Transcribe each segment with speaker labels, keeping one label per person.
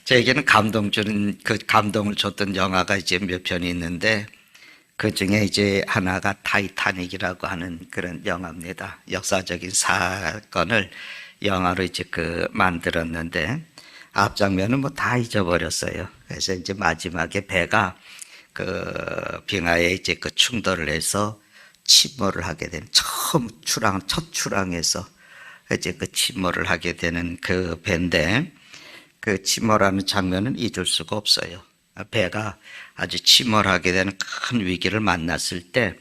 Speaker 1: 저에게는 감동을 줬던 영화가 이제 몇 편이 있는데, 그 중에 이제 하나가 타이타닉이라고 하는 그런 영화입니다. 역사적인 사건을 영화로 이제 만들었는데, 앞장면은 뭐 다 잊어버렸어요. 그래서 이제 마지막에 배가 빙하에 이제 충돌을 해서 침몰을 하게 되는, 첫 출항에서 이제 침몰을 하게 되는 그 배인데, 그 침몰하는 장면은 잊을 수가 없어요. 배가 아주 침몰하게 되는 큰 위기를 만났을 때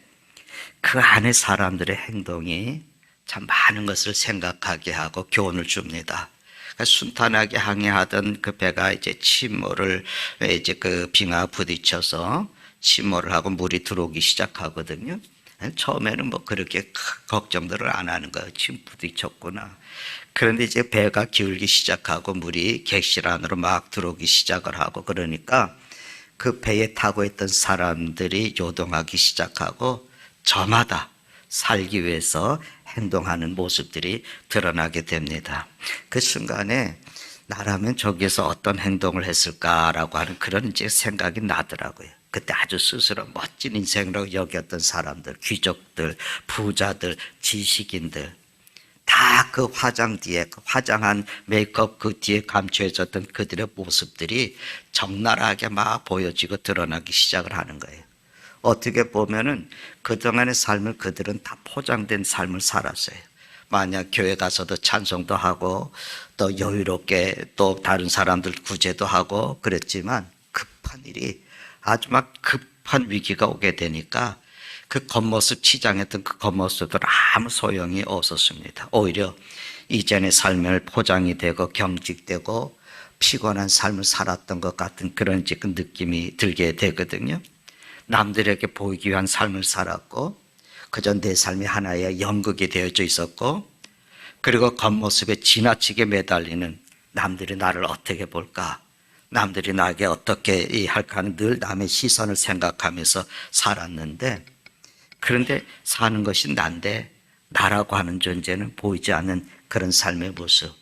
Speaker 1: 그 안에 사람들의 행동이 참 많은 것을 생각하게 하고 교훈을 줍니다. 그러니까 순탄하게 항해하던 그 배가 이제 침몰을 이제 빙하 부딪혀서 침몰을 하고 물이 들어오기 시작하거든요. 처음에는 뭐 그렇게 걱정들을 안 하는 거예요. 침 부딪혔구나. 그런데 이제 배가 기울기 시작하고 물이 객실 안으로 막 들어오기 시작을 하고, 그러니까 그 배에 타고 있던 사람들이 요동하기 시작하고 저마다 살기 위해서 행동하는 모습들이 드러나게 됩니다. 그 순간에 나라면 저기에서 어떤 행동을 했을까라고 하는 그런 이제 생각이 나더라고요. 그때 아주 스스로 멋진 인생으로 여겼던 사람들, 귀족들, 부자들, 지식인들, 다 그 화장 뒤에, 화장한 메이크업 그 뒤에 감춰졌던 그들의 모습들이 적나라하게 막 보여지고 드러나기 시작을 하는 거예요. 어떻게 보면은 그동안의 삶을 그들은 다 포장된 삶을 살았어요. 만약 교회 가서도 찬송도 하고 또 여유롭게 또 다른 사람들 구제도 하고 그랬지만, 급한 일이, 아주 막 급한 위기가 오게 되니까 그 겉모습, 치장했던 그 겉모습은 아무 소용이 없었습니다. 오히려 이전의 삶을 포장이 되고 경직되고 피곤한 삶을 살았던 것 같은 그런 지금 느낌이 들게 되거든요. 남들에게 보이기 위한 삶을 살았고, 그저 내 삶이 하나의 연극이 되어져 있었고, 그리고 겉모습에 지나치게 매달리는, 남들이 나를 어떻게 볼까, 남들이 나에게 어떻게 할까 하는 늘 남의 시선을 생각하면서 살았는데, 그런데 사는 것이 난데 나라고 하는 존재는 보이지 않는 그런 삶의 모습,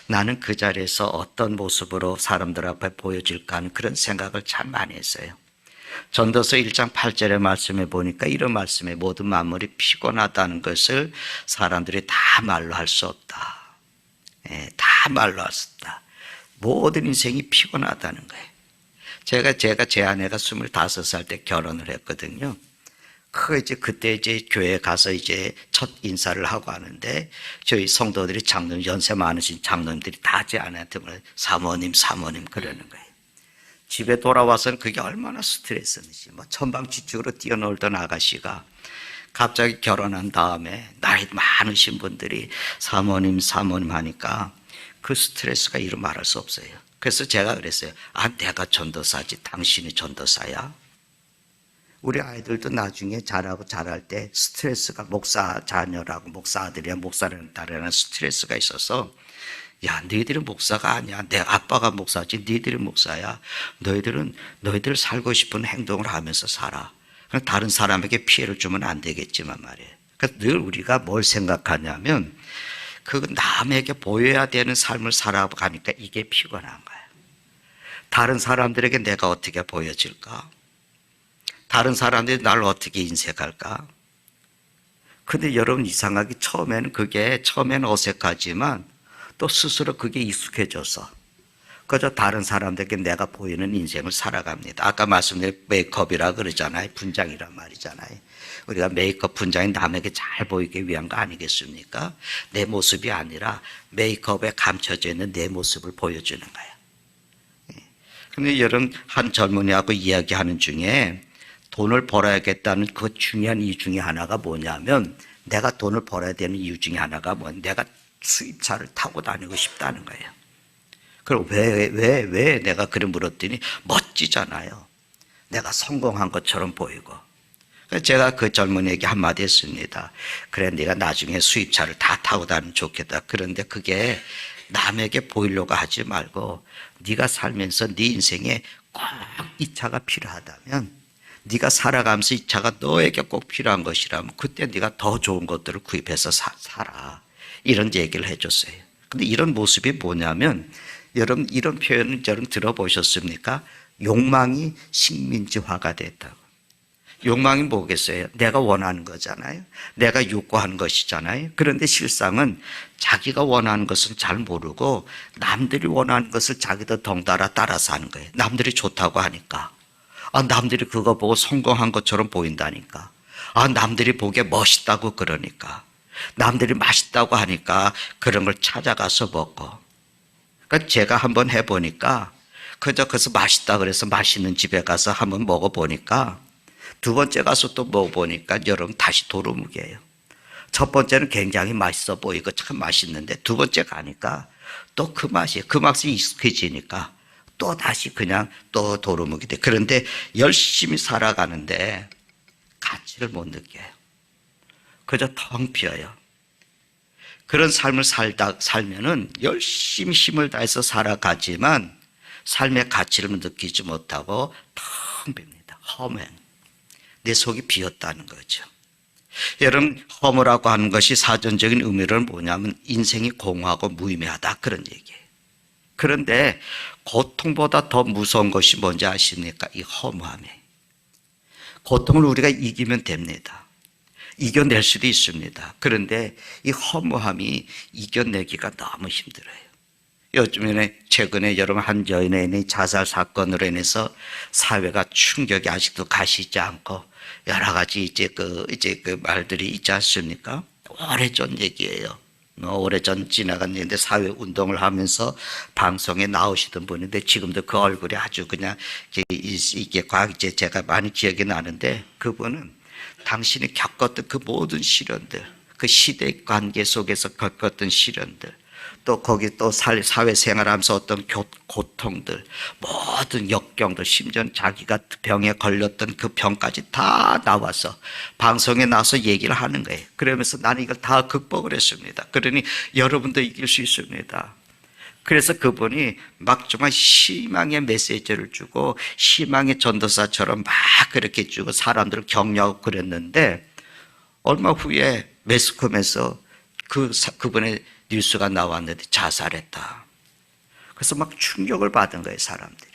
Speaker 1: 나는 그 자리에서 어떤 모습으로 사람들 앞에 보여질까 하는 그런 생각을 참 많이 했어요. 전도서 1장 8절의 말씀에 보니까 이런 말씀에, 모든 만물이 피곤하다는 것을 사람들이 다 말로 할 수 없다. 다 말로 할 수 없다. 모든 인생이 피곤하다는 거예요. 제가 제 아내가 25살 때 결혼을 했거든요. 그때 이제 교회에 가서 이제 첫 인사를 하고 하는데, 저희 성도들이 연세 많으신 장로님들이 다 제 아내한테 사모님 그러는 거예요. 집에 돌아와서는 그게 얼마나 스트레스인지, 천방지축으로 뛰어놀던 아가씨가 갑자기 결혼한 다음에 나이 많으신 분들이 사모님 하니까 그 스트레스가 이루 말할 수 없어요. 그래서 제가 그랬어요. 내가 전도사지 당신이 전도사야? 우리 아이들도 나중에 자랄 때 스트레스가, 목사 자녀라고, 목사 아들이야, 목사라는 딸이라는 스트레스가 있어서, 야, 너희들은 목사가 아니야. 내 아빠가 목사지, 너희들이 목사야. 너희들 살고 싶은 행동을 하면서 살아. 다른 사람에게 피해를 주면 안 되겠지만 말이에요. 그래서 늘 우리가 뭘 생각하냐면, 남에게 보여야 되는 삶을 살아가니까 이게 피곤한 거예요. 다른 사람들에게 내가 어떻게 보여질까? 다른 사람들이 나를 어떻게 인색할까? 근데 여러분, 이상하게 처음에는 어색하지만 또 스스로 그게 익숙해져서 그저 다른 사람들에게 내가 보이는 인생을 살아갑니다. 아까 말씀드린 메이크업이라 그러잖아요. 분장이란 말이잖아요. 우리가 메이크업 분장이 남에게 잘 보이기 위한 거 아니겠습니까? 내 모습이 아니라 메이크업에 감춰져 있는 내 모습을 보여주는 거예요. 근데 여러분, 한 젊은이하고 이야기하는 중에 돈을 벌어야겠다는 그 중요한 이유 중에 하나가 뭐냐면, 내가 돈을 벌어야 되는 이유 중에 하나가 내가 수입차를 타고 다니고 싶다는 거예요. 그럼 왜 내가 그래 물었더니 멋지잖아요. 내가 성공한 것처럼 보이고. 그래서 제가 그 젊은이에게 한마디 했습니다. 그래, 네가 나중에 수입차를 다 타고 다니면 좋겠다. 그런데 그게 남에게 보이려고 하지 말고, 네가 살면서 네 인생에 꼭 이 차가 필요하다면, 네가 살아가면서 이 차가 너에게 꼭 필요한 것이라면 그때 네가 더 좋은 것들을 구입해서 살아. 이런 얘기를 해줬어요. 근데 이런 모습이 뭐냐면, 여러분 이런 표현을 여러분 들어보셨습니까? 욕망이 식민지화가 됐다고. 욕망이 뭐겠어요? 내가 원하는 거잖아요. 내가 욕구하는 것이잖아요. 그런데 실상은 자기가 원하는 것은 잘 모르고 남들이 원하는 것을 자기도 덩달아 따라서 하는 거예요. 남들이 좋다고 하니까. 남들이 그거 보고 성공한 것처럼 보인다니까. 남들이 보기에 멋있다고 그러니까. 남들이 맛있다고 하니까 그런 걸 찾아가서 먹고. 그러니까 제가 한번 해보니까 그저 그래서 맛있다 그래서 맛있는 집에 가서 한번 먹어보니까 두 번째 가서 또 먹어보니까 여러분 다시 도루묵이에요. 첫 번째는 굉장히 맛있어 보이고 참 맛있는데 두 번째 가니까 또 그 맛이, 그 맛이 익숙해지니까 또 다시 그냥 또 도루묵이 돼. 그런데 열심히 살아가는데 가치를 못 느껴요. 그저 텅 비어요. 그런 삶을 살면은 열심히 힘을 다해서 살아가지만 삶의 가치를 느끼지 못하고 텅 빕니다. 허무. 내 속이 비었다는 거죠. 여러분, 허무라고 하는 것이 사전적인 의미는 뭐냐면 인생이 공허하고 무의미하다 그런 얘기예요. 그런데 고통보다 더 무서운 것이 뭔지 아십니까? 이 허무함이에요. 고통을 우리가 이기면 됩니다. 이겨낼 수도 있습니다. 그런데 이 허무함이 이겨내기가 너무 힘들어요. 요즘에 최근에 여러분 한 여인의 자살 사건으로 인해서 사회가 충격이 아직도 가시지 않고 여러 가지 이제 그 말들이 있지 않습니까? 오래전 얘기예요. 오래전 지나간 얘기인데 사회 운동을 하면서 방송에 나오시던 분인데 지금도 그 얼굴이 아주 그냥 이게 이제 제가 많이 기억이 나는데 그분은 당신이 겪었던 그 모든 시련들, 그 시대 관계 속에서 겪었던 시련들, 또 거기 또 사회생활하면서 어떤 고통들, 모든 역경들, 심지어는 자기가 병에 걸렸던 그 병까지 다 나와서 방송에 나와서 얘기를 하는 거예요. 그러면서 나는 이걸 다 극복을 했습니다. 그러니 여러분도 이길 수 있습니다. 그래서 그분이 막 정말 희망의 메시지를 주고 희망의 전도사처럼 막 그렇게 주고 사람들을 격려하고 그랬는데 얼마 후에 매스컴에서 그분의 뉴스가 나왔는데 자살했다. 그래서 막 충격을 받은 거예요, 사람들이.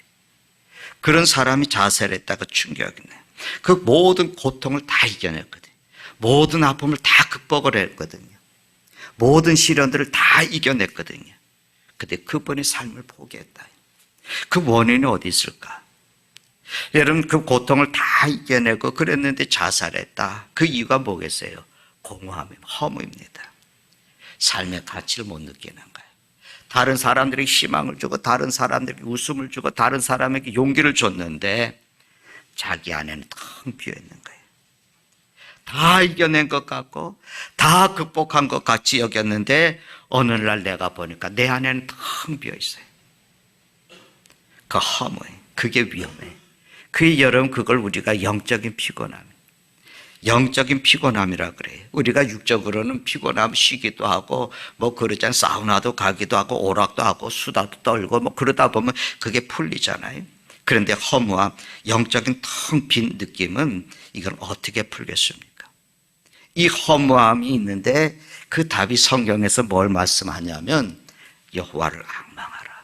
Speaker 1: 그런 사람이 자살했다가 충격이네. 그 모든 고통을 다 이겨냈거든요. 모든 아픔을 다 극복을 했거든요. 모든 시련들을 다 이겨냈거든요. 근데 그분의 삶을 포기했다. 그 원인이 어디 있을까? 여러분, 그 고통을 다 이겨내고 그랬는데 자살했다. 그 이유가 뭐겠어요? 공허함입니다. 허무입니다. 삶의 가치를 못 느끼는 거예요. 다른 사람들에게 희망을 주고 다른 사람들에게 웃음을 주고 다른 사람에게 용기를 줬는데 자기 안에는 텅 비어 있는 거예요. 다 이겨낸 것 같고 다 극복한 것 같이 여겼는데 어느 날 내가 보니까 내 안에는 텅 비어 있어요. 그 허무해. 그게 위험해. 그게 여러분 그걸 우리가 영적인 피곤함. 영적인 피곤함이라 그래요. 우리가 육적으로는 피곤함 쉬기도 하고 뭐 그러잖아요. 사우나도 가기도 하고 오락도 하고 수다도 떨고 뭐 그러다 보면 그게 풀리잖아요. 그런데 허무함, 영적인 텅 빈 느낌은 이걸 어떻게 풀겠습니까? 이 허무함이 있는데 그 답이 성경에서 뭘 말씀하냐면 여호와를 앙망하라.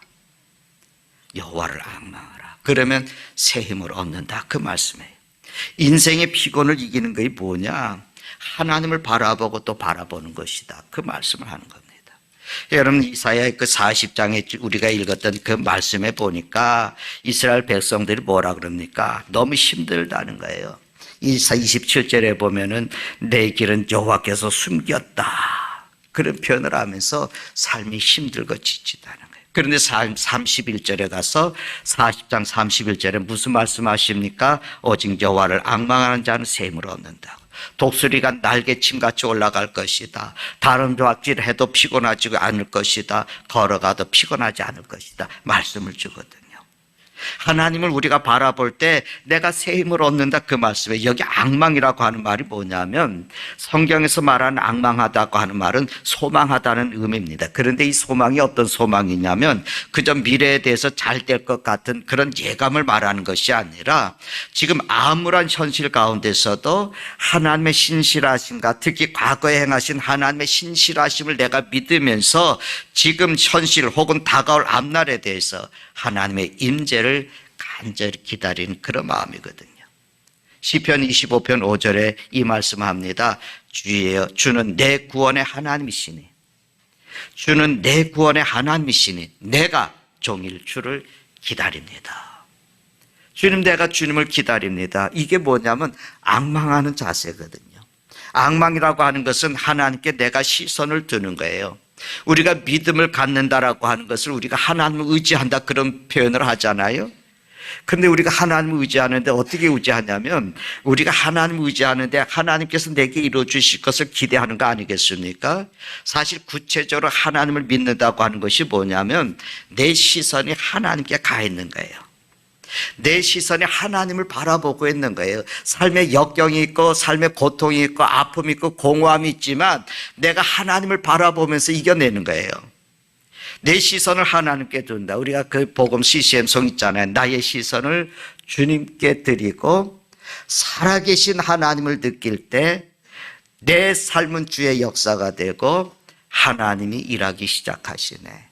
Speaker 1: 여호와를 앙망하라. 그러면 새 힘을 얻는다. 그 말씀이에요. 인생의 피곤을 이기는 것이 뭐냐? 하나님을 바라보고 또 바라보는 것이다. 그 말씀을 하는 겁니다. 여러분 이사야의 그 40장에 우리가 읽었던 그 말씀에 보니까 이스라엘 백성들이 뭐라 그럽니까? 너무 힘들다는 거예요. 27절에 보면은 내 길은 여호와께서 숨겼다. 그런 표현을 하면서 삶이 힘들고 지치다는 거예요. 그런데 31절에 가서 40장 31절에 무슨 말씀하십니까? 오직 여호와를 앙망하는 자는 새 힘을 얻는다고. 독수리가 날개침같이 올라갈 것이다. 다른 조각질 해도 피곤하지 않을 것이다. 걸어가도 피곤하지 않을 것이다. 말씀을 주거든요. 하나님을 우리가 바라볼 때 내가 새 힘을 얻는다 그 말씀에 여기 악망이라고 하는 말이 뭐냐면 성경에서 말하는 악망하다고 하는 말은 소망하다는 의미입니다. 그런데 이 소망이 어떤 소망이냐면 그저 미래에 대해서 잘 될 것 같은 그런 예감을 말하는 것이 아니라 지금 암울한 현실 가운데서도 하나님의 신실하심과 특히 과거에 행하신 하나님의 신실하심을 내가 믿으면서 지금 현실 혹은 다가올 앞날에 대해서 하나님의 임재를 간절히 기다리는 그런 마음이거든요. 시편 25편 5절에 이 말씀합니다. 주여, 주는 내 구원의 하나님이시니, 주는 내 구원의 하나님이시니 내가 종일 주를 기다립니다. 주님, 내가 주님을 기다립니다. 이게 뭐냐면 악망하는 자세거든요. 악망이라고 하는 것은 하나님께 내가 시선을 두는 거예요. 우리가 믿음을 갖는다라고 하는 것을 우리가 하나님을 의지한다 그런 표현을 하잖아요. 그런데 우리가 하나님을 의지하는데 어떻게 의지하냐면 우리가 하나님을 의지하는데 하나님께서 내게 이루어 주실 것을 기대하는 거 아니겠습니까? 사실 구체적으로 하나님을 믿는다고 하는 것이 뭐냐면 내 시선이 하나님께 가 있는 거예요. 내 시선이 하나님을 바라보고 있는 거예요. 삶의 역경이 있고 삶의 고통이 있고 아픔이 있고 공허함이 있지만 내가 하나님을 바라보면서 이겨내는 거예요. 내 시선을 하나님께 둔다. 우리가 그 복음 CCM송 있잖아요. 나의 시선을 주님께 드리고 살아계신 하나님을 느낄 때 내 삶은 주의 역사가 되고 하나님이 일하기 시작하시네.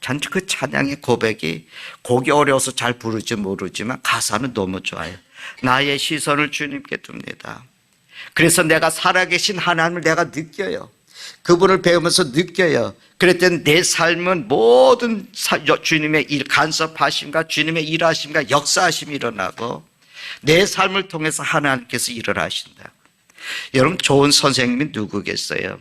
Speaker 1: 전 그 찬양의 고백이 곡이 어려워서 잘 부르지 모르지만 가사는 너무 좋아요. 나의 시선을 주님께 둡니다. 그래서 내가 살아계신 하나님을 내가 느껴요. 그분을 배우면서 느껴요. 그랬더니 내 삶은 모든 주님의 일, 간섭하심과 주님의 일하심과 역사하심이 일어나고 내 삶을 통해서 하나님께서 일을 하신다. 여러분, 좋은 선생님이 누구겠어요?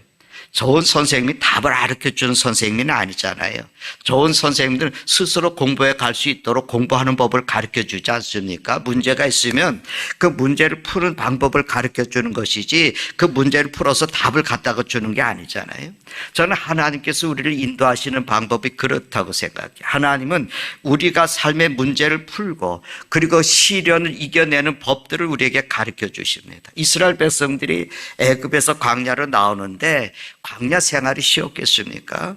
Speaker 1: 좋은 선생님이 답을 가르쳐주는 선생님은 아니잖아요. 좋은 선생님들은 스스로 공부해 갈 수 있도록 공부하는 법을 가르쳐주지 않습니까? 문제가 있으면 그 문제를 푸는 방법을 가르쳐주는 것이지 그 문제를 풀어서 답을 갖다가 주는 게 아니잖아요. 저는 하나님께서 우리를 인도하시는 방법이 그렇다고 생각해요. 하나님은 우리가 삶의 문제를 풀고 그리고 시련을 이겨내는 법들을 우리에게 가르쳐 주십니다. 이스라엘 백성들이 애굽에서 광야로 나오는데 광야 생활이 쉬웠겠습니까?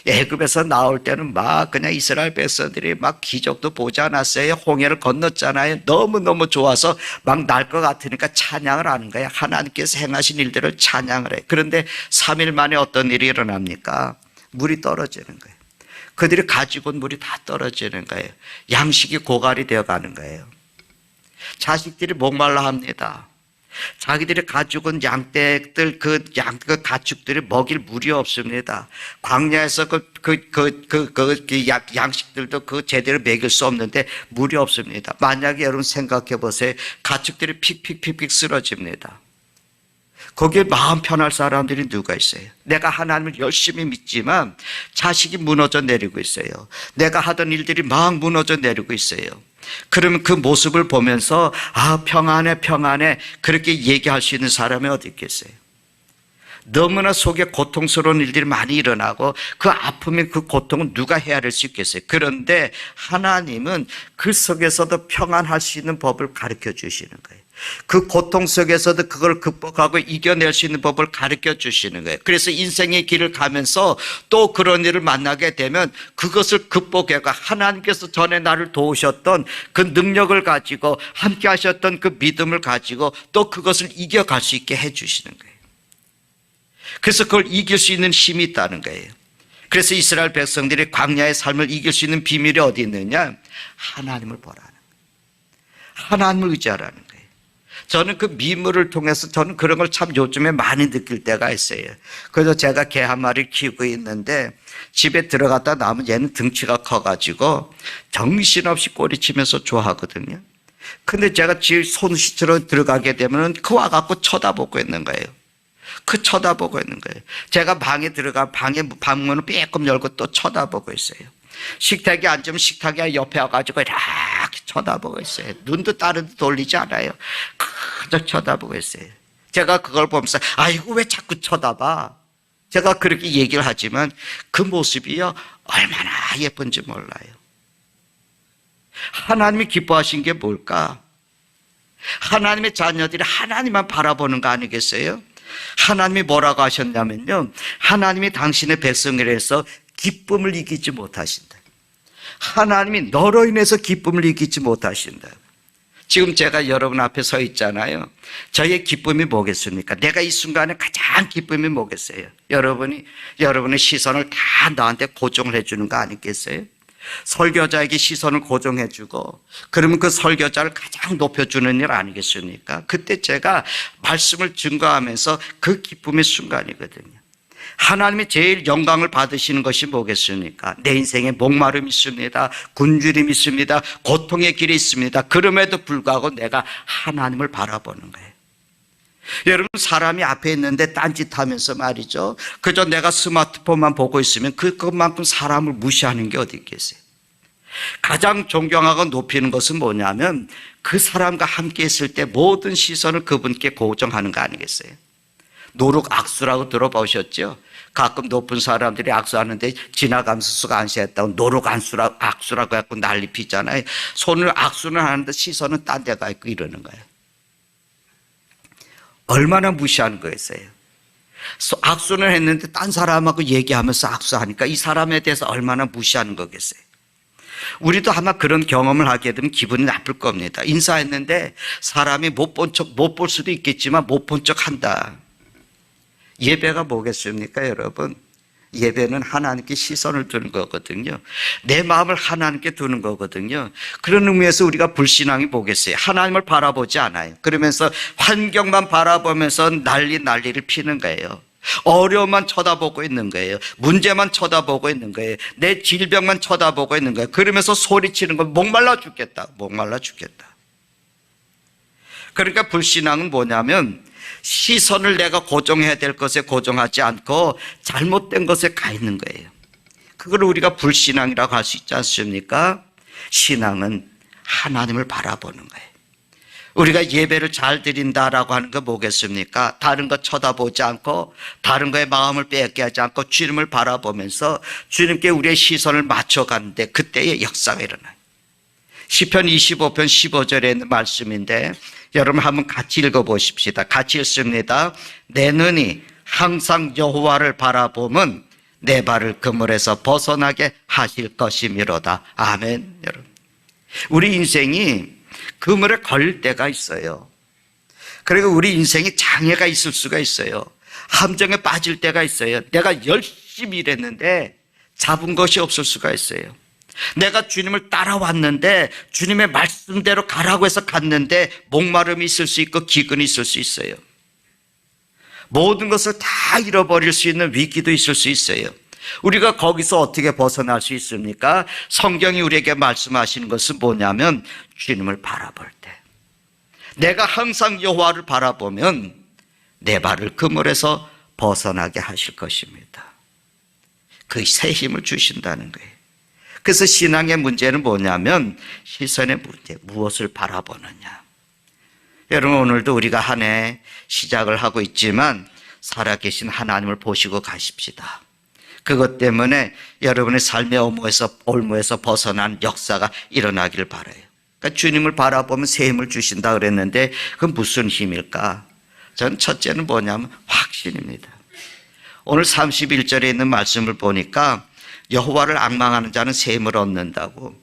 Speaker 1: 애굽에서 나올 때는 막 그냥 이스라엘 백성들이 막 기적도 보지 않았어요. 홍해를 건넜잖아요. 너무너무 좋아서 막 날 것 같으니까 찬양을 하는 거예요. 하나님께서 행하신 일들을 찬양을 해요. 그런데 3일 만에 어떤 일이 일어납니까? 물이 떨어지는 거예요. 그들이 가지고 온 물이 다 떨어지는 거예요. 양식이 고갈이 되어 가는 거예요. 자식들이 목말라 합니다. 자기들이 가지고 온 양떼들, 그 가축들이 먹일 물이 없습니다. 광야에서 양식들도 그 제대로 먹일 수 없는데 물이 없습니다. 만약에 여러분 생각해 보세요. 가축들이 픽픽 쓰러집니다. 거기에 마음 편할 사람들이 누가 있어요? 내가 하나님을 열심히 믿지만 자식이 무너져 내리고 있어요. 내가 하던 일들이 막 무너져 내리고 있어요. 그러면 그 모습을 보면서 평안해 그렇게 얘기할 수 있는 사람이 어디 있겠어요? 너무나 속에 고통스러운 일들이 많이 일어나고 그 아픔이 그 고통은 누가 헤아릴 수 있겠어요? 그런데 하나님은 그 속에서도 평안할 수 있는 법을 가르쳐 주시는 거예요. 그 고통 속에서도 그걸 극복하고 이겨낼 수 있는 법을 가르쳐 주시는 거예요. 그래서 인생의 길을 가면서 또 그런 일을 만나게 되면 그것을 극복해가 하나님께서 전에 나를 도우셨던 그 능력을 가지고 함께 하셨던 그 믿음을 가지고 또 그것을 이겨갈 수 있게 해 주시는 거예요. 그래서 그걸 이길 수 있는 힘이 있다는 거예요. 그래서 이스라엘 백성들이 광야의 삶을 이길 수 있는 비밀이 어디 있느냐? 하나님을 보라는 거예요. 하나님을 의지하라는 거예요. 저는 그 미물을 통해서 저는 그런 걸 참 요즘에 많이 느낄 때가 있어요. 그래서 제가 개 한 마리 키우고 있는데 집에 들어갔다 나면 얘는 등치가 커가지고 정신없이 꼬리치면서 좋아하거든요. 근데 제가 집 손 씻으러 들어가게 되면 그 와갖고 쳐다보고 있는 거예요. 그 쳐다보고 있는 거예요. 제가 방에 들어가 방에 방문을 빼끔 열고 또 쳐다보고 있어요. 식탁에 앉으면 식탁에 옆에 와가지고 이렇게 쳐다보고 있어요. 눈도 다른 데 돌리지 않아요. 그저 쳐다보고 있어요. 제가 그걸 보면서 아이고 왜 자꾸 쳐다봐? 제가 그렇게 얘기를 하지만 그 모습이요 얼마나 예쁜지 몰라요. 하나님이 기뻐하신 게 뭘까? 하나님의 자녀들이 하나님만 바라보는 거 아니겠어요? 하나님이 뭐라고 하셨냐면요, 하나님이 당신의 백성을 해서 기쁨을 이기지 못하신다. 하나님이 너로 인해서 기쁨을 이기지 못하신다. 지금 제가 여러분 앞에 서 있잖아요. 저의 기쁨이 뭐겠습니까? 내가 이 순간에 가장 기쁨이 뭐겠어요? 여러분의 시선을 다 나한테 고정을 해주는 거 아니겠어요? 설교자에게 시선을 고정해주고, 그러면 그 설교자를 가장 높여주는 일 아니겠습니까? 그때 제가 말씀을 증거하면서 그 기쁨의 순간이거든요. 하나님이 제일 영광을 받으시는 것이 뭐겠습니까? 내 인생에 목마름이 있습니다. 굶주림이 있습니다. 고통의 길이 있습니다. 그럼에도 불구하고 내가 하나님을 바라보는 거예요. 여러분, 사람이 앞에 있는데 딴짓하면서 말이죠, 그저 내가 스마트폰만 보고 있으면 그것만큼 사람을 무시하는 게 어디 있겠어요? 가장 존경하고 높이는 것은 뭐냐면 그 사람과 함께 있을 때 모든 시선을 그분께 고정하는 거 아니겠어요? 노룩 악수라고 들어보셨죠? 가끔 높은 사람들이 악수하는데 지나가면서 쑥 안시했다고 노룩 악수라고 해서 난리 피잖아요. 손을 악수는 하는데 시선은 딴 데 가 있고 이러는 거예요. 얼마나 무시하는 거였어요. 악수는 했는데 딴 사람하고 얘기하면서 악수하니까 이 사람에 대해서 얼마나 무시하는 거겠어요. 우리도 아마 그런 경험을 하게 되면 기분이 나쁠 겁니다. 인사했는데 사람이 못 볼 수도 있겠지만 못 본 척 한다. 예배가 뭐겠습니까, 여러분? 예배는 하나님께 시선을 두는 거거든요. 내 마음을 하나님께 두는 거거든요. 그런 의미에서 우리가 불신앙이 뭐겠어요? 하나님을 바라보지 않아요. 그러면서 환경만 바라보면서 난리를 피는 거예요. 어려움만 쳐다보고 있는 거예요. 문제만 쳐다보고 있는 거예요. 내 질병만 쳐다보고 있는 거예요. 그러면서 소리치는 건 목말라 죽겠다. 그러니까 불신앙은 뭐냐면 시선을 내가 고정해야 될 것에 고정하지 않고 잘못된 것에 가 있는 거예요. 그걸 우리가 불신앙이라고 할 수 있지 않습니까? 신앙은 하나님을 바라보는 거예요. 우리가 예배를 잘 드린다라고 하는 거 뭐겠습니까? 다른 거 쳐다보지 않고 다른 거에 마음을 빼앗게 하지 않고 주님을 바라보면서 주님께 우리의 시선을 맞춰가는데 그때의 역사가 일어나요. 시편 25편 15절에 있는 말씀인데 여러분 한번 같이 읽어보십시다. 같이 읽습니다. 내 눈이 항상 여호와를 바라보면 내 발을 그물에서 벗어나게 하실 것이미로다. 아멘. 여러분, 우리 인생이 그물에 걸릴 때가 있어요. 그리고 우리 인생에 장애가 있을 수가 있어요. 함정에 빠질 때가 있어요. 내가 열심히 일했는데 잡은 것이 없을 수가 있어요. 내가 주님을 따라왔는데 주님의 말씀대로 가라고 해서 갔는데 목마름이 있을 수 있고 기근이 있을 수 있어요. 모든 것을 다 잃어버릴 수 있는 위기도 있을 수 있어요. 우리가 거기서 어떻게 벗어날 수 있습니까? 성경이 우리에게 말씀하시는 것은 뭐냐면 주님을 바라볼 때, 내가 항상 여호와를 바라보면 내 발을 그물에서 벗어나게 하실 것입니다. 그 새 힘을 주신다는 거예요. 그래서 신앙의 문제는 뭐냐면 시선의 문제, 무엇을 바라보느냐. 여러분, 오늘도 우리가 한 해 시작을 하고 있지만 살아계신 하나님을 보시고 가십시다. 그것 때문에 여러분의 삶의 올무에서 벗어난 역사가 일어나길 바라요. 그러니까 주님을 바라보면 새 힘을 주신다 그랬는데 그건 무슨 힘일까? 저는 첫째는 뭐냐면 확신입니다. 오늘 31절에 있는 말씀을 보니까 여호와를 앙망하는 자는 새 힘을 얻는다고,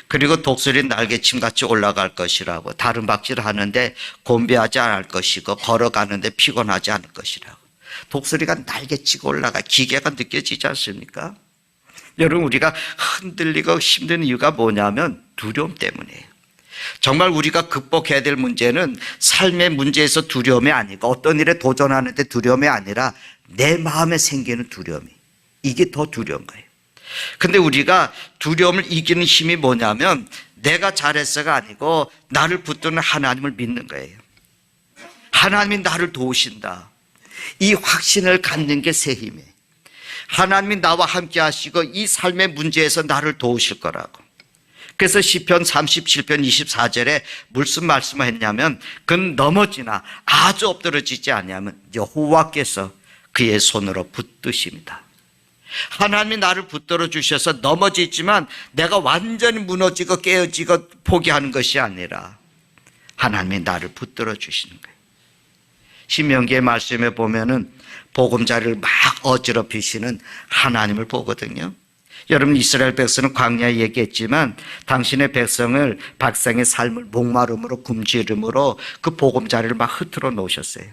Speaker 1: 그리고 독수리 날개침같이 올라갈 것이라고, 다른 박질을 하는데 곤비하지 않을 것이고 걸어가는데 피곤하지 않을 것이라고. 독수리가 날개치고 올라가 기계가 느껴지지 않습니까? 여러분, 우리가 흔들리고 힘든 이유가 뭐냐면 두려움 때문이에요. 정말 우리가 극복해야 될 문제는 삶의 문제에서 두려움이 아니고 어떤 일에 도전하는데 두려움이 아니라 내 마음에 생기는 두려움이, 이게 더 두려운 거예요. 근데 우리가 두려움을 이기는 힘이 뭐냐면 내가 잘했어가 아니고 나를 붙드는 하나님을 믿는 거예요. 하나님이 나를 도우신다. 이 확신을 갖는 게 새 힘이에요. 하나님이 나와 함께 하시고 이 삶의 문제에서 나를 도우실 거라고. 그래서 시편 37편 24절에 무슨 말씀을 했냐면 그는 넘어지나 아주 엎드러지지 아니하면 여호와께서 그의 손으로 붙드십니다. 하나님이 나를 붙들어 주셔서 넘어지지만 내가 완전히 무너지고 깨어지고 포기하는 것이 아니라 하나님이 나를 붙들어 주시는 거예요. 신명기의 말씀에 보면은 보금자리를 막 어지럽히시는 하나님을 보거든요. 여러분, 이스라엘 백성은 광야에 얘기했지만 당신의 백성의 삶을 목마름으로 굶주림으로 그 보금자리를 막 흐트러 놓으셨어요.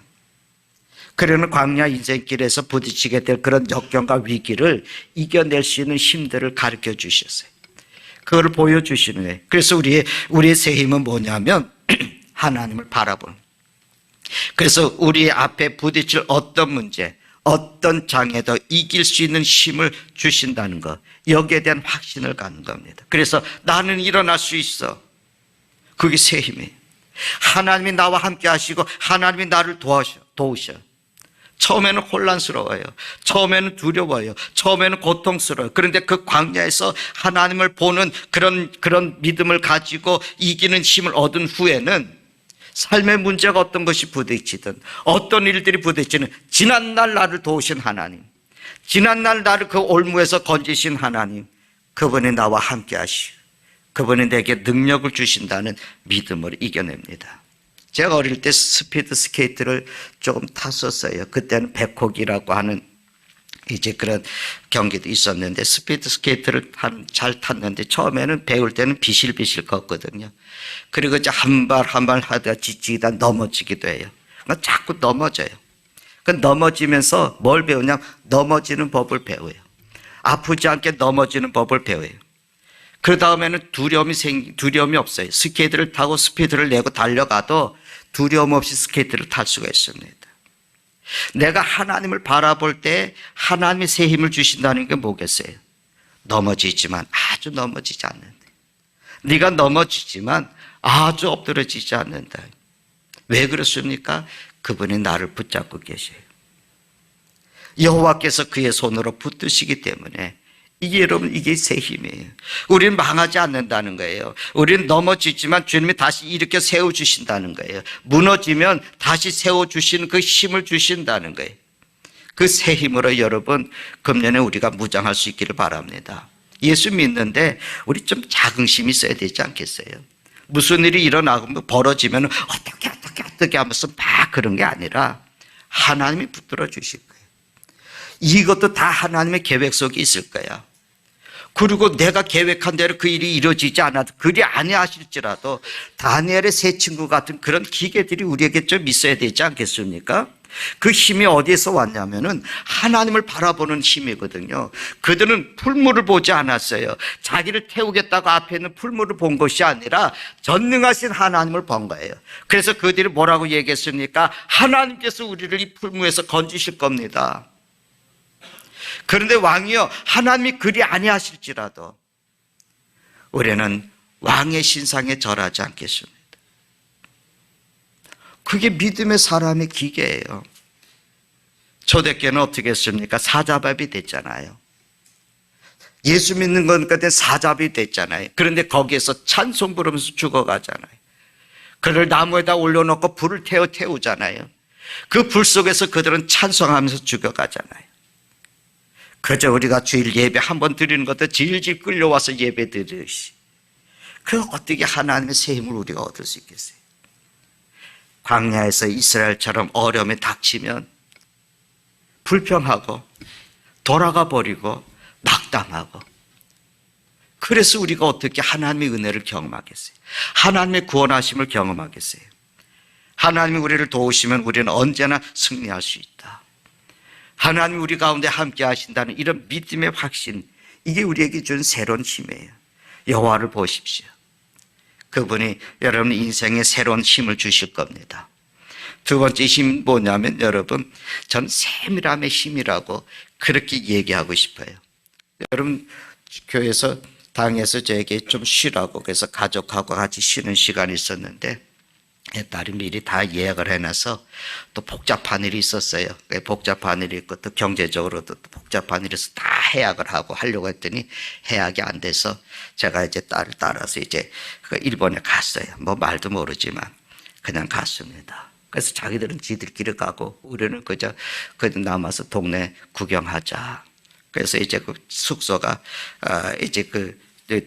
Speaker 1: 그러는 광야 인생길에서 부딪히게 될 그런 역경과 위기를 이겨낼 수 있는 힘들을 가르쳐 주셨어요. 그걸 보여주시는 거예요. 그래서 우리의 새 힘은 뭐냐면 하나님을 바라보는. 그래서 우리 앞에 부딪힐 어떤 문제, 어떤 장애도 이길 수 있는 힘을 주신다는 것, 여기에 대한 확신을 갖는 겁니다. 그래서 나는 일어날 수 있어. 그게 새 힘이에요. 하나님이 나와 함께 하시고 하나님이 나를 도우셔. 처음에는 혼란스러워요. 처음에는 두려워요. 처음에는 고통스러워요. 그런데 그 광야에서 하나님을 보는 그런 믿음을 가지고 이기는 힘을 얻은 후에는 삶의 문제가 어떤 것이 부딪히든 어떤 일들이 부딪히는 지난날 나를 도우신 하나님, 지난날 나를 그 올무에서 건지신 하나님, 그분이 나와 함께 하시고 그분이 내게 능력을 주신다는 믿음을 이겨냅니다. 제가 어릴 때 스피드 스케이트를 조금 탔었어요. 그때는 백호기라고 하는 이제 그런 경기도 있었는데 스피드 스케이트를 잘 탔는데 처음에는 배울 때는 비실비실 걷거든요. 그리고 이제 한 발 한 발 하다가 지치다 넘어지기도 해요. 그러니까 자꾸 넘어져요. 그 넘어지면서 뭘 배우냐? 넘어지는 법을 배워요. 아프지 않게 넘어지는 법을 배워요. 그 다음에는 두려움이 없어요. 스케이트를 타고 스피드를 내고 달려가도 두려움 없이 스케이트를 탈 수가 있습니다. 내가 하나님을 바라볼 때 하나님이 새 힘을 주신다는 게 뭐겠어요? 넘어지지만 아주 넘어지지 않는다. 네가 넘어지지만 아주 엎드러지지 않는다. 왜 그렇습니까? 그분이 나를 붙잡고 계셔요. 여호와께서 그의 손으로 붙드시기 때문에 이게 새 힘이에요. 우리는 망하지 않는다는 거예요. 우리는 넘어지지만 주님이 다시 일으켜 세워주신다는 거예요. 무너지면 다시 세워주시는 그 힘을 주신다는 거예요. 그 새 힘으로 여러분 금년에 우리가 무장할 수 있기를 바랍니다. 예수 믿는데 우리 좀 자긍심이 있어야 되지 않겠어요? 무슨 일이 일어나고 벌어지면 어떻게 하면서 막 그런 게 아니라 하나님이 붙들어 주실 거예요. 이것도 다 하나님의 계획 속에 있을 거야. 그리고 내가 계획한 대로 그 일이 이루어지지 않아도 그리 아니하실지라도 다니엘의 세 친구 같은 그런 기계들이 우리에게 좀 있어야 되지 않겠습니까? 그 힘이 어디에서 왔냐면은 하나님을 바라보는 힘이거든요. 그들은 풀물을 보지 않았어요. 자기를 태우겠다고 앞에 있는 풀물을 본 것이 아니라 전능하신 하나님을 본 거예요. 그래서 그들이 뭐라고 얘기했습니까? 하나님께서 우리를 이 풀무에서 건지실 겁니다. 그런데 왕이여, 하나님이 그리 아니하실지라도 우리는 왕의 신상에 절하지 않겠습니다. 그게 믿음의 사람의 기계예요. 초대교회는 어떻게 했습니까? 사자밥이 됐잖아요. 예수 믿는 건 그때 사자밥이 됐잖아요. 그런데 거기에서 찬송 부르면서 죽어가잖아요. 그를 나무에다 올려놓고 불을 태우잖아요. 그 불 속에서 그들은 찬송하면서 죽어가잖아요. 그저 우리가 주일 예배 한 번 드리는 것도 질질 끌려와서 예배 드리듯이, 그 어떻게 하나님의 새 힘을 우리가 얻을 수 있겠어요? 광야에서 이스라엘처럼 어려움에 닥치면 불평하고 돌아가 버리고 낙담하고, 그래서 우리가 어떻게 하나님의 은혜를 경험하겠어요? 하나님의 구원하심을 경험하겠어요? 하나님이 우리를 도우시면 우리는 언제나 승리할 수 있다. 하나님이 우리 가운데 함께 하신다는 이런 믿음의 확신, 이게 우리에게 준 새로운 힘이에요. 여호와를 보십시오. 그분이 여러분 인생에 새로운 힘을 주실 겁니다. 두 번째 힘은 뭐냐면, 여러분, 전 세밀함의 힘이라고 그렇게 얘기하고 싶어요. 여러분, 교회에서 당에서 저에게 좀 쉬라고, 그래서 가족하고 같이 쉬는 시간이 있었는데 딸이 미리 다 예약을 해놔서 또 복잡한 일이 있었어요. 복잡한 일이 있고 또 경제적으로도 복잡한 일에서 다 해약을 하려고 했더니 해약이 안 돼서 제가 이제 딸을 따라서 이제 그 일본에 갔어요. 뭐 말도 모르지만 그냥 갔습니다. 그래서 자기들은 지들끼리 가고 우리는 그저 남아서 동네 구경하자. 그래서 이제 그 숙소가 이제 그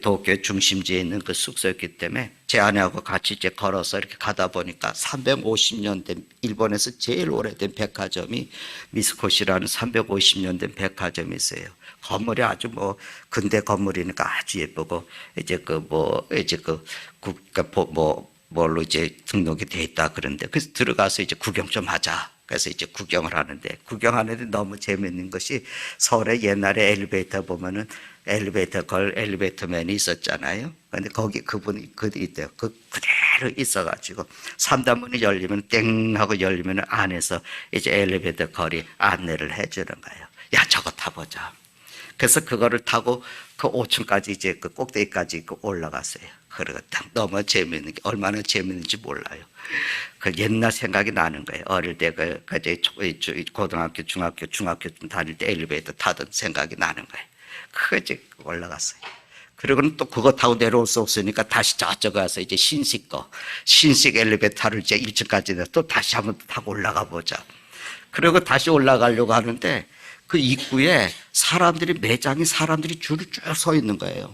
Speaker 1: 도쿄 중심지에 있는 그 숙소였기 때문에 제 아내하고 같이 이제 걸어서 이렇게 가다 보니까 350년 된 일본에서 제일 오래된 백화점이 미스코시라는 350년 된 백화점이 있어요. 건물이 아주 뭐 근대 건물이니까 아주 예쁘고 이제 뭘로 이제 등록이 돼 있다 그런데 그래서 들어가서 이제 구경 좀 하자. 그래서 이제 구경을 하는데 구경하는데 너무 재밌는 것이 서울에 옛날에 엘리베이터 보면은 엘리베이터맨이 있었잖아요. 근데 거기 그분이 있대요. 그대로 있어가지고 3단문이 열리면 땡 하고 열리면 안에서 이제 엘리베이터 거리 안내를 해주는 거예요. 야, 저거 타보자. 그래서 그거를 타고 그 5층까지 이제 그 꼭대기까지 올라갔어요. 그리고 딱 너무 재밌는 게 얼마나 재밌는지 몰라요. 그 옛날 생각이 나는 거예요. 어릴 때 고등학교, 중학교 다닐 때 엘리베이터 타던 생각이 나는 거예요. 그거 이제 올라갔어요. 그리고는 또 그거 타고 내려올 수 없으니까 다시 저쪽 가서 이제 신식 엘리베이터를 이제 1층까지 또 다시 한번 타고 올라가 보자. 그리고 다시 올라가려고 하는데 그 입구에 매장에 사람들이 줄을 쭉 서 있는 거예요.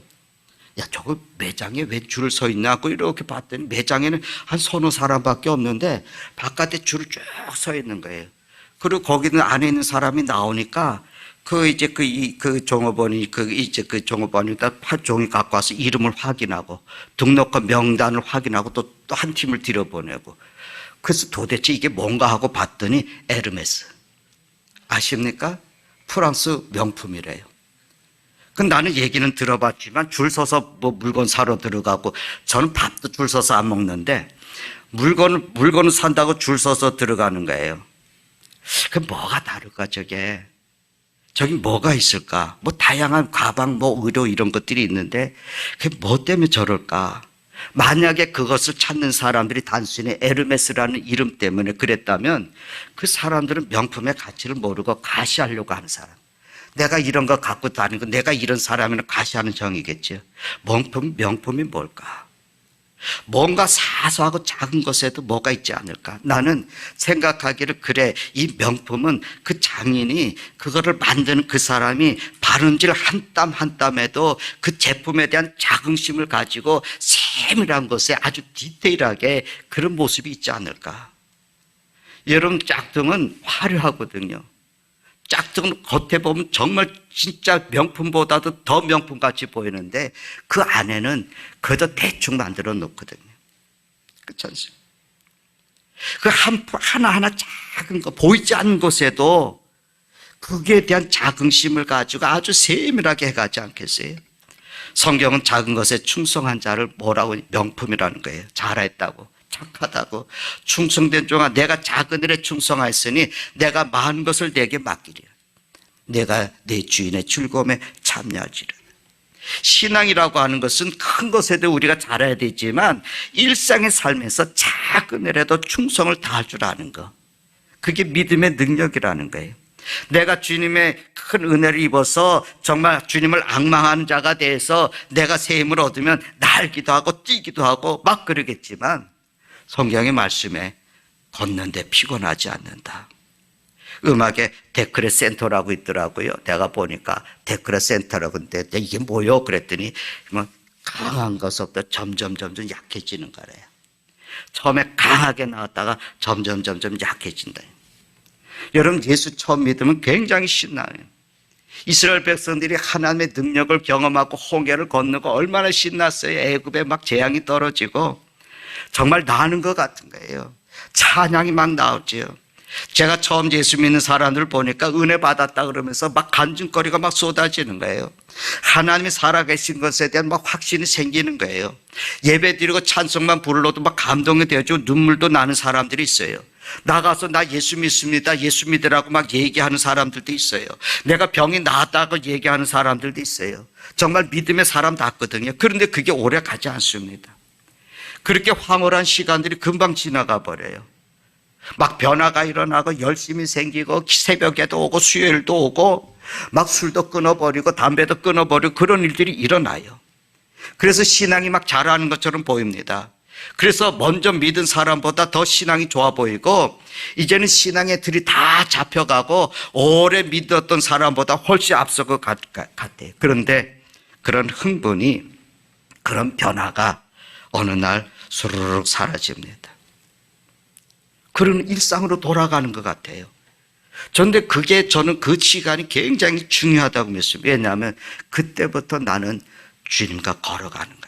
Speaker 1: 야, 저거 매장에 왜 줄을 서 있나 하고 이렇게 봤더니 매장에는 한 서너 사람밖에 없는데 바깥에 줄을 쭉 서 있는 거예요. 그리고 거기는 안에 있는 사람이 나오니까 그 종업원이다 종이 갖고 와서 이름을 확인하고 등록한 명단을 확인하고 또 한 팀을 들여보내고 그래서 도대체 이게 뭔가 하고 봤더니 에르메스 아십니까? 프랑스 명품이래요. 그 나는 얘기는 들어봤지만 줄 서서 뭐 물건 사러 들어가고 저는 밥도 줄 서서 안 먹는데 물건을 산다고 줄 서서 들어가는 거예요. 그 뭐가 다를까 저기 뭐가 있을까? 뭐 다양한 가방, 뭐 의료 이런 것들이 있는데 그게 뭐 때문에 저럴까? 만약에 그것을 찾는 사람들이 단순히 에르메스라는 이름 때문에 그랬다면 그 사람들은 명품의 가치를 모르고 가시하려고 하는 사람. 내가 이런 거 갖고 다니고 내가 이런 사람이면 가시하는 정이겠죠. 명품이 뭘까? 뭔가 사소하고 작은 것에도 뭐가 있지 않을까? 나는 생각하기를 그래, 이 명품은 그 장인이 그거를 만드는 그 사람이 바른질 한 땀 한 땀에도 그 제품에 대한 자긍심을 가지고 세밀한 것에 아주 디테일하게 그런 모습이 있지 않을까? 여러분, 짝퉁은 화려하거든요. 짝퉁은 겉에 보면 정말 진짜 명품보다도 더 명품같이 보이는데 그 안에는 그저 대충 만들어 놓거든요. 그렇지 않습니까? 그 하나하나 작은 거, 보이지 않는 것에도 그에 대한 자긍심을 가지고 아주 세밀하게 해가지 않겠어요? 성경은 작은 것에 충성한 자를 뭐라고 명품이라는 거예요. 잘했다고. 착하다고. 충성된 종아, 내가 작은 일에 충성하였으니 내가 많은 것을 내게 맡기리라. 내가 내 주인의 즐거움에 참여하리라. 신앙이라고 하는 것은 큰 것에도 우리가 잘해야 되지만 일상의 삶에서 작은 일에도 충성을 다할 줄 아는 거, 그게 믿음의 능력이라는 거예요. 내가 주님의 큰 은혜를 입어서 정말 주님을 앙망하는 자가 돼서 내가 새 힘을 얻으면 날기도 하고 뛰기도 하고 막 그러겠지만 성경의 말씀에 걷는데 피곤하지 않는다. 음악에 데크레 센터라고 있더라고요. 내가 보니까 데크레 센터라고 했는데 이게 뭐요? 그랬더니 뭐 강한 것부터 점점 약해지는 거래요. 처음에 강하게 나왔다가 점점 약해진다. 여러분, 예수 처음 믿으면 굉장히 신나요. 이스라엘 백성들이 하나님의 능력을 경험하고 홍해를 건너고 얼마나 신났어요. 애굽에 막 재앙이 떨어지고 정말 나는 것 같은 거예요. 찬양이 막 나오죠. 제가 처음 예수 믿는 사람들을 보니까 은혜 받았다 그러면서 막 간증거리가 막 쏟아지는 거예요. 하나님이 살아계신 것에 대한 막 확신이 생기는 거예요. 예배 드리고 찬송만 부르러도 막 감동이 되어지고 눈물도 나는 사람들이 있어요. 나가서 나 예수 믿습니다, 예수 믿으라고 막 얘기하는 사람들도 있어요. 내가 병이 나았다고 얘기하는 사람들도 있어요. 정말 믿음의 사람 같거든요. 그런데 그게 오래 가지 않습니다. 그렇게 황홀한 시간들이 금방 지나가 버려요. 막 변화가 일어나고 열심히 생기고 새벽에도 오고 수요일도 오고 막 술도 끊어버리고 담배도 끊어버리고 그런 일들이 일어나요. 그래서 신앙이 막 자라는 것처럼 보입니다. 그래서 먼저 믿은 사람보다 더 신앙이 좋아 보이고 이제는 신앙의 틀이 다 잡혀가고 오래 믿었던 사람보다 훨씬 앞설 것 같아요. 그런데 그런 흥분이, 그런 변화가 어느 날 수르륵 사라집니다. 그런 일상으로 돌아가는 것 같아요. 그런데 그게 저는 그 시간이 굉장히 중요하다고 믿습니다. 왜냐하면 그때부터 나는 주님과 걸어가는 거예요.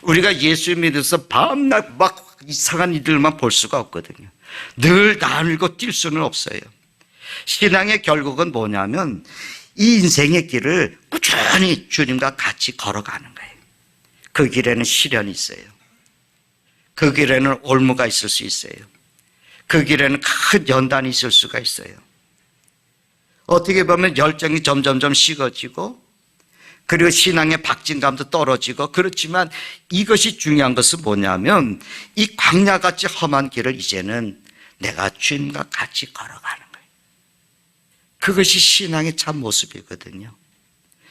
Speaker 1: 우리가 예수 믿어서 밤낮 막 이상한 이들만 볼 수가 없거든요. 늘 나늘고 뛸 수는 없어요. 신앙의 결국은 뭐냐면 이 인생의 길을 꾸준히 주님과 같이 걸어가는 거예요. 그 길에는 시련이 있어요. 그 길에는 올무가 있을 수 있어요. 그 길에는 큰 연단이 있을 수가 있어요. 어떻게 보면 열정이 점점점 식어지고 그리고 신앙의 박진감도 떨어지고, 그렇지만 이것이 중요한 것은 뭐냐면 이 광야같이 험한 길을 이제는 내가 주님과 같이 걸어가는 거예요. 그것이 신앙의 참 모습이거든요.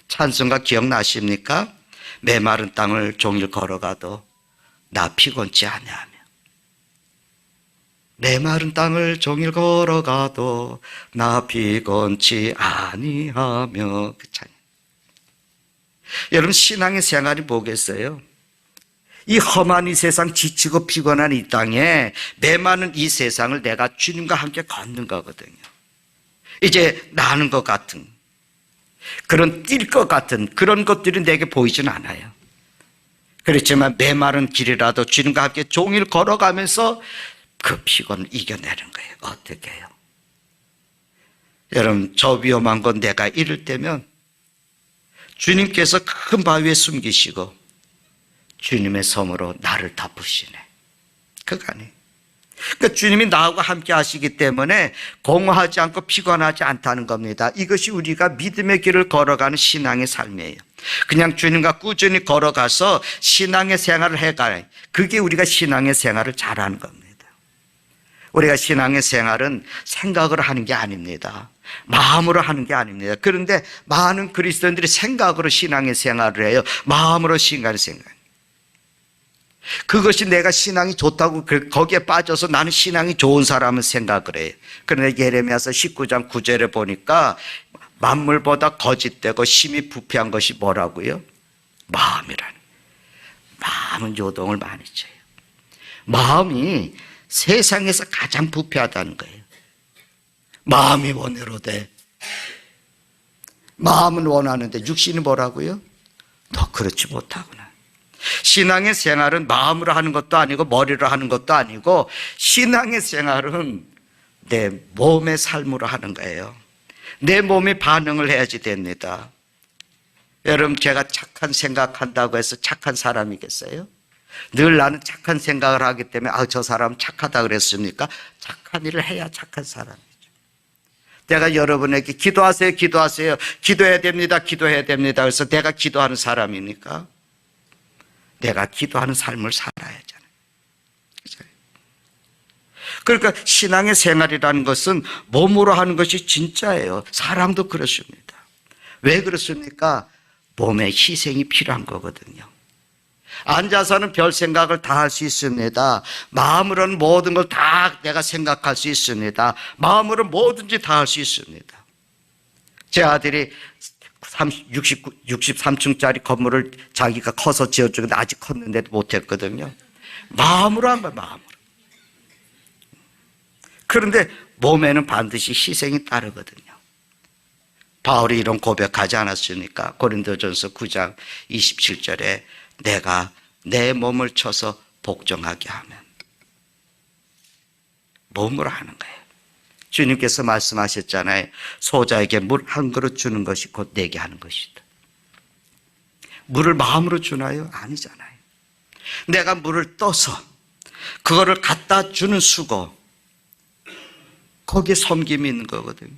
Speaker 1: 찬송가 기억나십니까? 메마른 땅을 종일 걸어가도 나 피곤치 아니하며, 메마른 땅을 종일 걸어가도 나 피곤치 아니하며. 그 찬양. 여러분, 신앙의 생활이 뭐겠어요? 이 험한 이 세상, 지치고 피곤한 이 땅에 메마른 이 세상을 내가 주님과 함께 걷는 거거든요. 이제 나는 것 같은, 그런 뛸 것 같은 그런 것들이 내게 보이진 않아요. 그렇지만 메마른 길이라도 주님과 함께 종일 걸어가면서 그 피곤을 이겨내는 거예요. 어떻게 해요? 여러분, 저 위험한 건 내가 이럴 때면 주님께서 큰 바위에 숨기시고 주님의 섬으로 나를 덮으시네. 그거 아니에요. 그러니까 주님이 나하고 함께 하시기 때문에 공허하지 않고 피곤하지 않다는 겁니다. 이것이 우리가 믿음의 길을 걸어가는 신앙의 삶이에요. 그냥 주님과 꾸준히 걸어가서 신앙의 생활을 해가요. 그게 우리가 신앙의 생활을 잘하는 겁니다. 우리가 신앙의 생활은 생각으로 하는 게 아닙니다. 마음으로 하는 게 아닙니다. 그런데 많은 그리스도인들이 생각으로 신앙의 생활을 해요. 마음으로 신앙의 생활. 그것이 내가 신앙이 좋다고 거기에 빠져서 나는 신앙이 좋은 사람은 생각을 해요. 그런데 예레미야서 19장 9절에 보니까 만물보다 거짓되고 심히 부패한 것이 뭐라고요? 마음이라는. 마음은 요동을 많이 쳐요. 마음이 세상에서 가장 부패하다는 거예요. 마음이 원해로되, 마음은 원하는데 육신이 뭐라고요? 너 그렇지 못하구나. 신앙의 생활은 마음으로 하는 것도 아니고 머리로 하는 것도 아니고 신앙의 생활은 내 몸의 삶으로 하는 거예요. 내 몸이 반응을 해야지 됩니다. 여러분, 제가 착한 생각한다고 해서 착한 사람이겠어요? 늘 나는 착한 생각을 하기 때문에 저 사람 착하다 그랬습니까? 착한 일을 해야 착한 사람이죠. 내가 여러분에게 기도하세요, 기도하세요, 기도해야 됩니다, 기도해야 됩니다. 그래서 내가 기도하는 사람이니까 내가 기도하는 삶을 살아야 하잖아요. 그러니까 신앙의 생활이라는 것은 몸으로 하는 것이 진짜예요. 사람도 그렇습니다. 왜 그렇습니까? 몸에 희생이 필요한 거거든요. 앉아서는 별 생각을 다 할 수 있습니다. 마음으로는 모든 걸 다 내가 생각할 수 있습니다. 마음으로 뭐든지 다 할 수 있습니다. 제 아들이 63층짜리 건물을 자기가 커서 지어주는데 아직 컸는데도 못했거든요. 마음으로 한 거예요, 마음으로. 그런데 몸에는 반드시 희생이 따르거든요. 바울이 이런 고백하지 않았습니까? 고린도전서 9장 27절에 내가 내 몸을 쳐서 복종하게 하면, 몸으로 하는 거예요. 주님께서 말씀하셨잖아요. 소자에게 물 한 그릇 주는 것이 곧 내게 하는 것이다. 물을 마음으로 주나요? 아니잖아요. 내가 물을 떠서 그거를 갖다 주는 수고, 거기에 섬김이 있는 거거든요.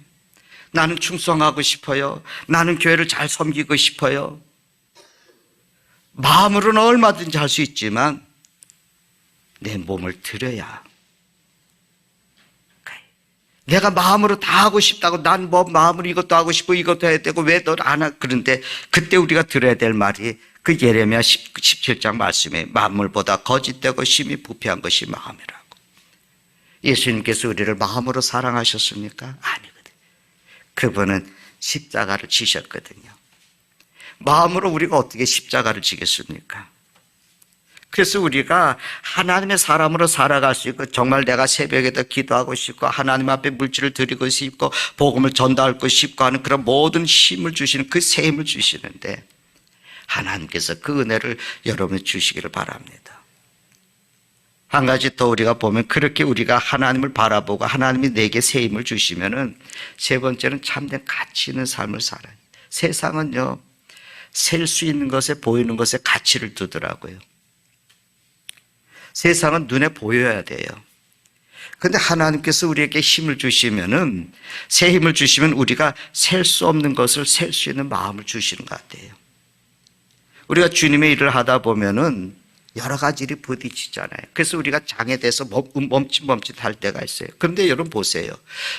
Speaker 1: 나는 충성하고 싶어요. 나는 교회를 잘 섬기고 싶어요. 마음으로는 얼마든지 할 수 있지만 내 몸을 들여야, 내가 마음으로 다 하고 싶다고, 난 뭐 마음으로 이것도 하고 싶고 이것도 해야 되고 왜 너 안 하, 그런데 그때 우리가 들어야 될 말이 그 예레미야 17장 말씀에 만물보다 거짓되고 심히 부패한 것이 마음이라고. 예수님께서 우리를 마음으로 사랑하셨습니까? 아니거든요. 그분은 십자가를 지셨거든요. 마음으로 우리가 어떻게 십자가를 지겠습니까? 그래서 우리가 하나님의 사람으로 살아갈 수 있고, 정말 내가 새벽에도 기도하고 싶고 하나님 앞에 물질을 드리고 싶고 복음을 전달하고 싶고 하는 그런 모든 힘을 주시는, 그 새 힘을 주시는데, 하나님께서 그 은혜를 여러분이 주시기를 바랍니다. 한 가지 더 우리가 보면, 그렇게 우리가 하나님을 바라보고 하나님이 내게 새 힘을 주시면은, 세 번째는 참된 가치 있는 삶을 살아요. 세상은요, 셀 수 있는 것에, 보이는 것에 가치를 두더라고요. 세상은 눈에 보여야 돼요. 그런데 하나님께서 우리에게 힘을 주시면은, 새 힘을 주시면 우리가 셀 수 없는 것을 셀 수 있는 마음을 주시는 것 같아요. 우리가 주님의 일을 하다 보면은 여러 가지 일이 부딪히잖아요. 그래서 우리가 장애돼서 멈칫멈칫할 때가 있어요. 그런데 여러분 보세요.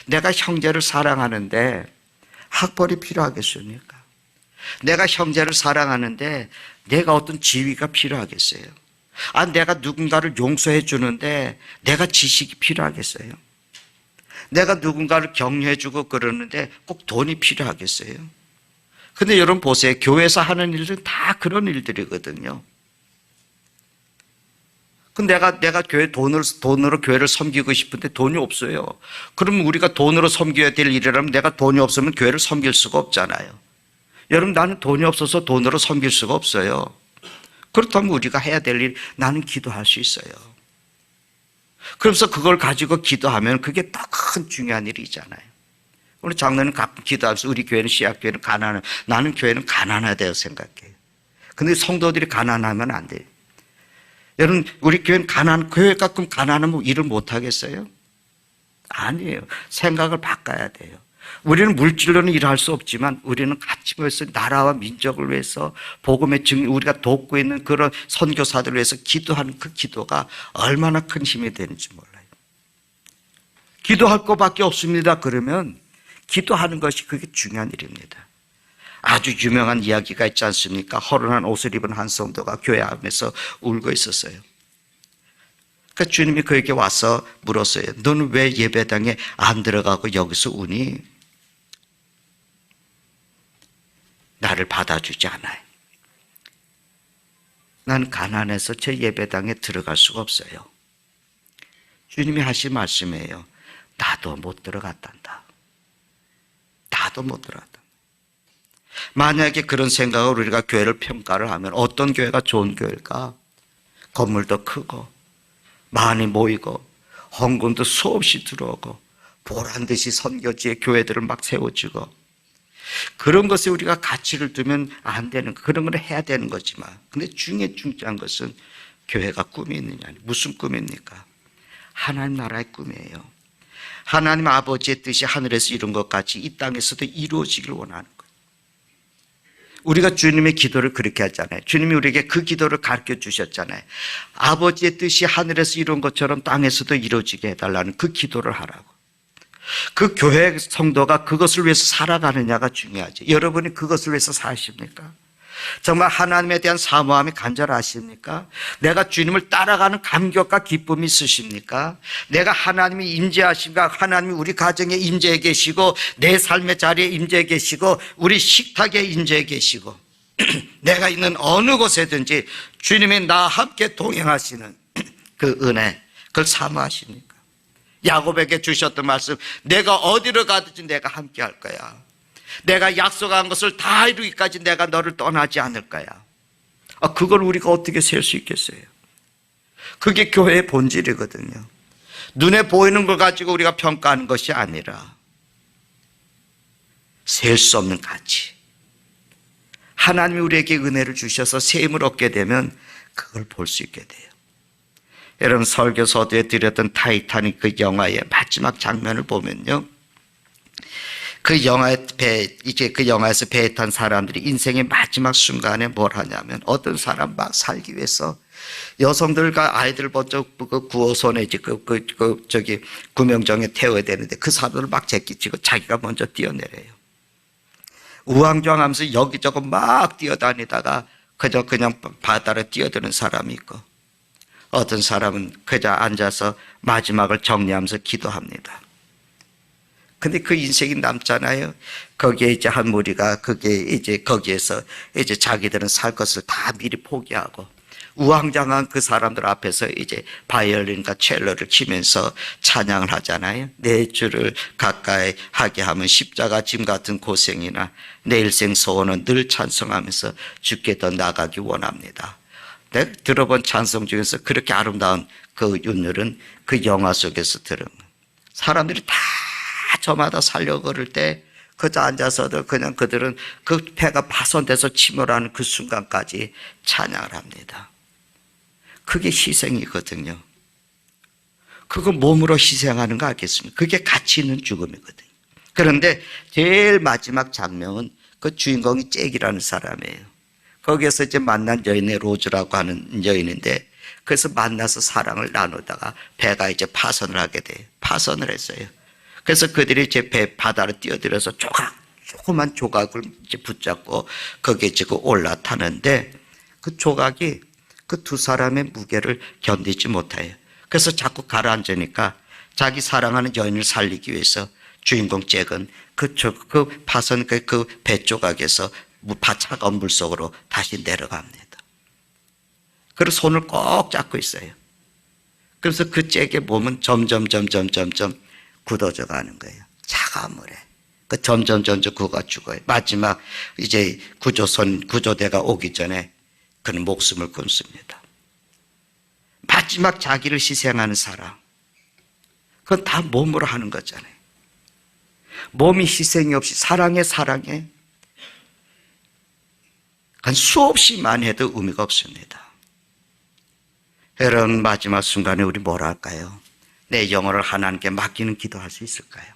Speaker 1: 내가 형제를 사랑하는데 학벌이 필요하겠습니까? 내가 형제를 사랑하는데 내가 어떤 지위가 필요하겠어요? 내가 누군가를 용서해 주는데 내가 지식이 필요하겠어요? 내가 누군가를 격려해 주고 그러는데 꼭 돈이 필요하겠어요? 근데 여러분 보세요. 교회에서 하는 일들은 다 그런 일들이거든요. 내가 교회 돈으로 교회를 섬기고 싶은데 돈이 없어요. 그러면 우리가 돈으로 섬겨야 될 일이라면, 내가 돈이 없으면 교회를 섬길 수가 없잖아요. 여러분, 나는 돈이 없어서 돈으로 섬길 수가 없어요. 그렇다면 우리가 해야 될 일, 나는 기도할 수 있어요. 그러면서 그걸 가지고 기도하면 그게 더 큰 중요한 일이잖아요. 우리 장로는 가끔 기도하면서, 우리 교회는 씨앗교회는 가난해. 나는 교회는 가난하다고 생각해요. 근데 성도들이 가난하면 안 돼요. 여러분, 우리 교회는 교회 가끔 가난하면 일을 못 하겠어요? 아니에요. 생각을 바꿔야 돼요. 우리는 물질로는 일할 수 없지만 우리는 같이 모여서 나라와 민족을 위해서 복음의 우리가 돕고 있는 그런 선교사들을 위해서 기도하는 그 기도가 얼마나 큰 힘이 되는지 몰라요. 기도할 것밖에 없습니다. 그러면 기도하는 것이 그게 중요한 일입니다. 아주 유명한 이야기가 있지 않습니까? 허름한 옷을 입은 한 성도가 교회 앞에서 울고 있었어요. 그러니까 주님이 그에게 와서 물었어요. 너는 왜 예배당에 안 들어가고 여기서 우니? 나를 받아주지 않아요. 난 가난해서 제 예배당에 들어갈 수가 없어요. 주님이 하신 말씀이에요. 나도 못 들어갔단다. 나도 못 들어갔다. 만약에 그런 생각으로 우리가 교회를 평가를 하면, 어떤 교회가 좋은 교회일까? 건물도 크고 많이 모이고 헌금도 수없이 들어오고 보란듯이 선교지에 교회들을 막 세워지고, 그런 것에 우리가 가치를 두면 안 되는, 그런 걸 해야 되는 거지만, 근데 중요한 것은 교회가 꿈이 있느냐. 무슨 꿈입니까? 하나님 나라의 꿈이에요. 하나님 아버지의 뜻이 하늘에서 이룬 것 같이 이 땅에서도 이루어지길 원하는 거예요. 우리가 주님의 기도를 그렇게 하잖아요. 주님이 우리에게 그 기도를 가르쳐 주셨잖아요. 아버지의 뜻이 하늘에서 이룬 것처럼 땅에서도 이루어지게 해달라는 그 기도를 하라고. 그 교회 성도가 그것을 위해서 살아가느냐가 중요하죠. 여러분이 그것을 위해서 사십니까? 정말 하나님에 대한 사모함이 간절하십니까? 내가 주님을 따라가는 감격과 기쁨이 있으십니까? 내가 하나님이 임재하신가? 하나님이 우리 가정에 임재해 계시고, 내 삶의 자리에 임재해 계시고, 우리 식탁에 임재해 계시고, 내가 있는 어느 곳에든지 주님이 나와 함께 동행하시는 그 은혜, 그걸 사모하십니까? 야곱에게 주셨던 말씀, 내가 어디로 가든지 내가 함께 할 거야. 내가 약속한 것을 다 이루기까지 내가 너를 떠나지 않을 거야. 그걸 우리가 어떻게 셀 수 있겠어요? 그게 교회의 본질이거든요. 눈에 보이는 걸 가지고 우리가 평가하는 것이 아니라 셀 수 없는 가치. 하나님이 우리에게 은혜를 주셔서 새 힘을 얻게 되면 그걸 볼 수 있게 돼요. 여러분, 설교 서두에 드렸던 타이타닉 그 영화의 마지막 장면을 보면요, 그 영화에서 배에 탄 사람들이 인생의 마지막 순간에 뭘 하냐면, 어떤 사람 막 살기 위해서 여성들과 아이들 먼저 그 구호선에 구명정에 태워야 되는데 그 사람들을 막 제끼치고 자기가 먼저 뛰어내려요. 우왕좌왕하면서 여기저기 막 뛰어다니다가 그냥 바다로 뛰어드는 사람이 있고, 어떤 사람은 그저 앉아서 마지막을 정리하면서 기도합니다. 근데 그 인생이 남잖아요. 거기에 이제 한 무리가 거기에서 이제 자기들은 살 것을 다 미리 포기하고 우왕좌왕한 그 사람들 앞에서 이제 바이올린과 첼로를 치면서 찬양을 하잖아요. 내 주를 가까이 하게 하면 십자가 짐 같은 고생이나 내 일생 소원은 늘 찬송하면서 주께 더 나가기 원합니다. 내가 들어본 찬송 중에서 그렇게 아름다운 그 윤율은 그 영화 속에서 들은 사람들이 다 저마다 살려고 그럴 때 그저 앉아서도 그냥 그들은 그 배가 파손돼서 침몰하는 그 순간까지 찬양을 합니다. 그게 희생이거든요. 그거 몸으로 희생하는 거 알겠습니까? 그게 가치 있는 죽음이거든요. 그런데 제일 마지막 장면은 그 주인공이 잭이라는 사람이에요. 거기에서 이제 만난 여인의 로즈라고 하는 여인인데, 그래서 만나서 사랑을 나누다가 배가 이제 파손을 하게 돼요. 파손을 했어요. 그래서 그들이 이제 바다로 뛰어들어서 조그만 조각을 이제 붙잡고 거기에 지금 올라타는데, 그 조각이 그 두 사람의 무게를 견디지 못해요. 그래서 자꾸 가라앉으니까 자기 사랑하는 여인을 살리기 위해서 주인공 잭은 그 파손 그 배 조각에서 차가운 물 속으로 다시 내려갑니다. 그리고 손을 꼭 잡고 있어요. 그래서 그 잭의 몸은 점점 굳어져 가는 거예요. 차가운 물에. 그 점점 구가 죽어요. 마지막 이제 구조대가 오기 전에 그는 목숨을 끊습니다. 마지막 자기를 희생하는 사랑. 그건 다 몸으로 하는 거잖아요. 몸이 희생이 없이 사랑해. 그건 수없이 많이 해도 의미가 없습니다. 여러분, 마지막 순간에 우리 뭐라 할까요? 내 영혼을 하나님께 맡기는 기도할 수 있을까요?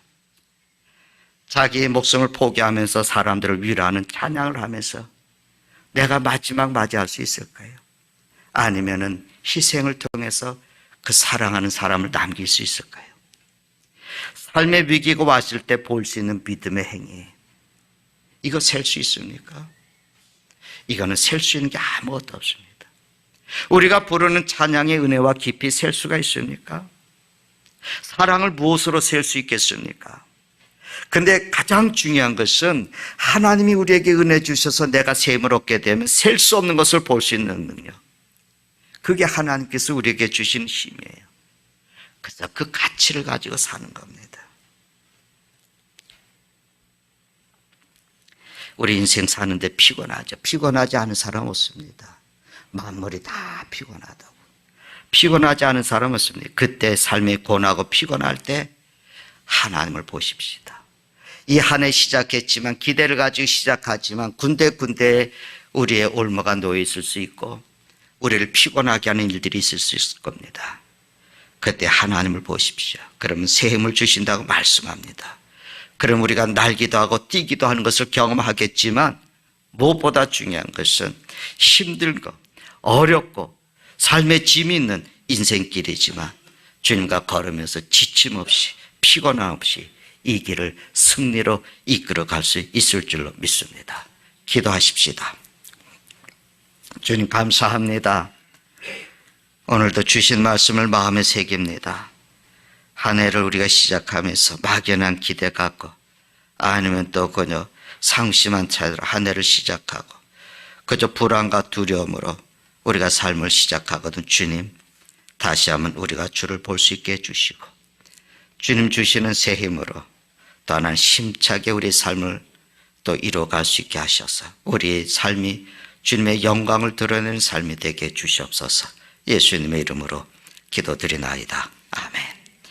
Speaker 1: 자기의 목숨을 포기하면서 사람들을 위로하는 찬양을 하면서 내가 마지막 맞이할 수 있을까요? 아니면은 희생을 통해서 그 사랑하는 사람을 남길 수 있을까요? 삶의 위기가 왔을 때 볼 수 있는 믿음의 행위, 이거 셀 수 있습니까? 이거는 셀 수 있는 게 아무것도 없습니다. 우리가 부르는 찬양의 은혜와 깊이 셀 수가 있습니까? 사랑을 무엇으로 셀 수 있겠습니까? 근데 가장 중요한 것은 하나님이 우리에게 은혜 주셔서 내가 셈을 얻게 되면 셀 수 없는 것을 볼 수 있는 능력. 그게 하나님께서 우리에게 주신 힘이에요. 그래서 그 가치를 가지고 사는 겁니다. 우리 인생 사는데 피곤하죠. 피곤하지 않은 사람 없습니다. 만물이 다 피곤하다고. 피곤하지 않은 사람 없습니다. 그때 삶이 고나고 피곤할 때 하나님을 보십시다. 이 한 해 시작했지만, 기대를 가지고 시작하지만 군데군데 우리의 올무가 놓여 있을 수 있고 우리를 피곤하게 하는 일들이 있을 수 있을 겁니다. 그때 하나님을 보십시오. 그러면 새 힘을 주신다고 말씀합니다. 그럼 우리가 날기도 하고 뛰기도 하는 것을 경험하겠지만, 무엇보다 중요한 것은 힘들고 어렵고 삶의 짐이 있는 인생길이지만 주님과 걸으면서 지침 없이 피곤함 없이 이 길을 승리로 이끌어 갈 수 있을 줄로 믿습니다. 기도하십시다. 주님, 감사합니다. 오늘도 주신 말씀을 마음에 새깁니다. 한 해를 우리가 시작하면서 막연한 기대 갖고, 아니면 또 그저 상심한 차이로 한 해를 시작하고 그저 불안과 두려움으로 우리가 삶을 시작하거든. 주님, 다시 한번 우리가 주를 볼 수 있게 해주시고 주님 주시는 새 힘으로 또 하나 힘차게 우리 삶을 또 이루어갈 수 있게 하셔서 우리의 삶이 주님의 영광을 드러내는 삶이 되게 해주시옵소서. 예수님의 이름으로 기도드리나이다. 아멘.